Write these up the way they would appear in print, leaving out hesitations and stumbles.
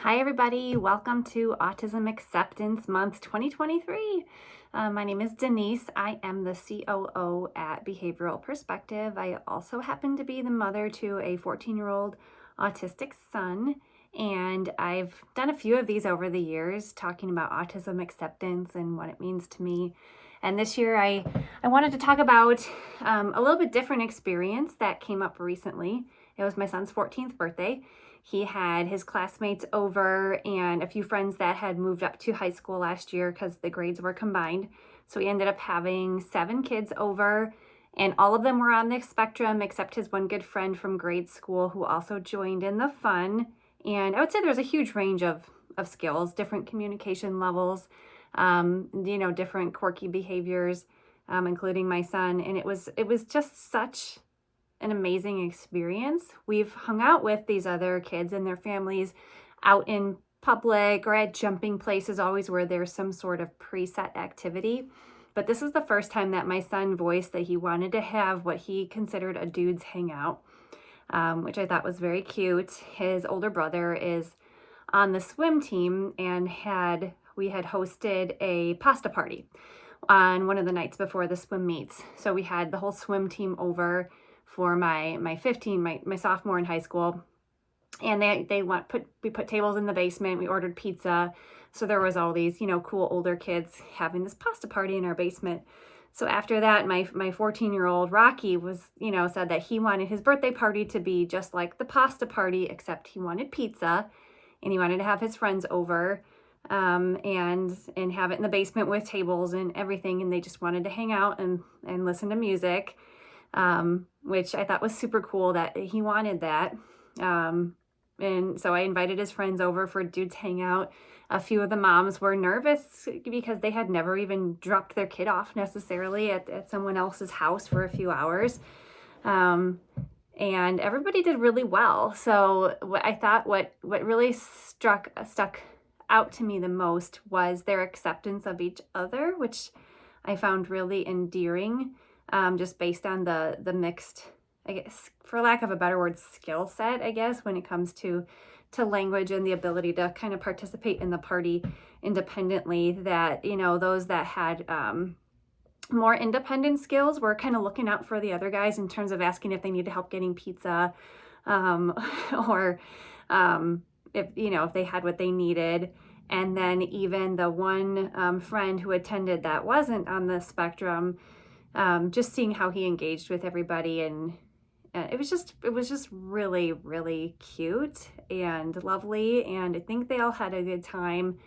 Hi, everybody. Welcome to Autism Acceptance Month 2023. My name is Denise. I am the COO at Behavioral Perspective. I also happen to be the mother to a 14-year-old autistic son. And I've done a few of these over the years, talking about autism acceptance and what it means to me. And this year, I wanted to talk about a little bit different experience that came up recently. It was my son's 14th birthday. He had his classmates over and a few friends that had moved up to high school last year because the grades were combined. So he ended up having 7 kids over, and all of them were on the spectrum except his one good friend from grade school who also joined in the fun. And I would say there's a huge range of skills, different communication levels, different quirky behaviors, including my son. And it was just such an amazing experience. We've hung out with these other kids and their families out in public or at jumping places, always where there's some sort of preset activity. But this is the first time that my son voiced that he wanted to have what he considered a dude's hangout, which I thought was very cute. His older brother is on the swim team, and we had hosted a pasta party on one of the nights before the swim meets. So we had the whole swim team over for my sophomore in high school, and we put tables in the basement. We ordered pizza, so there was all these cool older kids having this pasta party in our basement. So after that, my 14-year-old Rocky was said that he wanted his birthday party to be just like the pasta party, except he wanted pizza, and he wanted to have his friends over, and have it in the basement with tables and everything, and they just wanted to hang out and listen to music. Which I thought was super cool that he wanted that. And so I invited his friends over for Dudes Hangout. A few of the moms were nervous because they had never even dropped their kid off necessarily at someone else's house for a few hours. And everybody did really well. So I thought what really stuck out to me the most was their acceptance of each other, which I found really endearing. Just based on the mixed, I guess, for lack of a better word, skill set, I guess, when it comes to language and the ability to kind of participate in the party independently, that, those that had more independent skills were kind of looking out for the other guys in terms of asking if they needed help getting pizza, or if they had what they needed. And then even the one friend who attended that wasn't on the spectrum, just seeing how he engaged with everybody, and it was just really, really cute and lovely. And I think they all had a good time,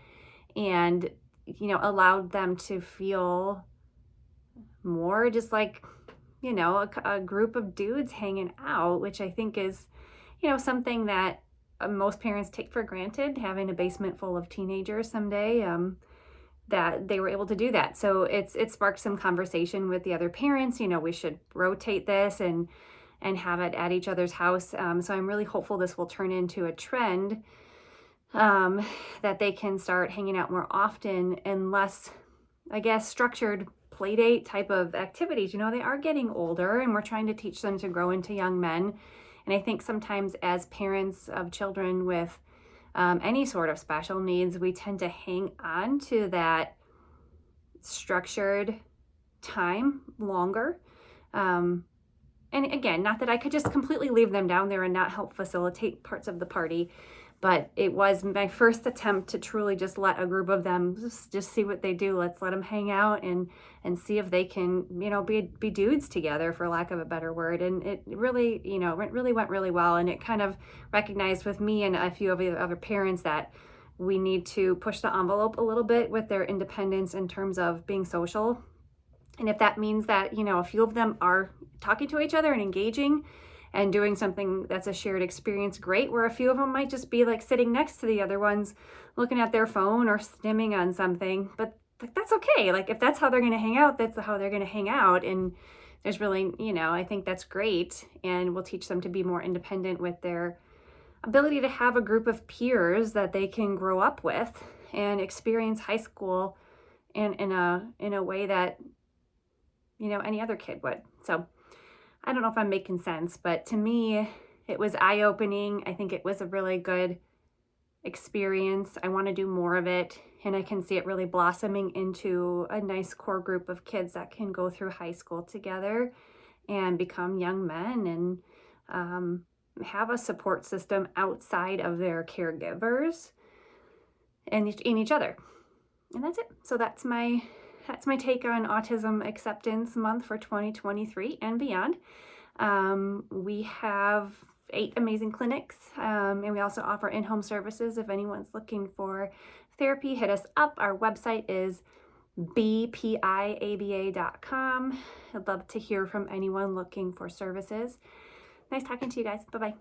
and allowed them to feel more just like a group of dudes hanging out, which I think is something that most parents take for granted, having a basement full of teenagers someday. That they were able to do that. So it sparked some conversation with the other parents. We should rotate this and have it at each other's house. So I'm really hopeful this will turn into a trend, that they can start hanging out more often and less, I guess, structured play date type of activities. They are getting older, and we're trying to teach them to grow into young men. And I think sometimes as parents of children with any sort of special needs, we tend to hang on to that structured time longer. And again, not that I could just completely leave them down there and not help facilitate parts of the party, but it was my first attempt to truly just let a group of them just see what they do. Let's let them hang out and see if they can, be dudes together, for lack of a better word. And it really, went really well. And it kind of recognized with me and a few of the other parents that we need to push the envelope a little bit with their independence in terms of being social. And if that means that, a few of them are talking to each other and engaging and doing something that's a shared experience, great. Where a few of them might just be like sitting next to the other ones, looking at their phone or stimming on something. But that's okay. Like, if that's how they're going to hang out, that's how they're going to hang out. And there's really, I think that's great. And we'll teach them to be more independent with their ability to have a group of peers that they can grow up with and experience high school in a way that, any other kid would. So I don't know if I'm making sense, but to me, it was eye-opening. I think it was a really good experience. I want to do more of it, and I can see it really blossoming into a nice core group of kids that can go through high school together and become young men and have a support system outside of their caregivers and in each other. And that's it. So that's my take on Autism Acceptance Month for 2023 and beyond. We have 8 amazing clinics, and we also offer in-home services. If anyone's looking for therapy, hit us up. Our website is bpiaba.com. I'd love to hear from anyone looking for services. Nice talking to you guys. Bye-bye.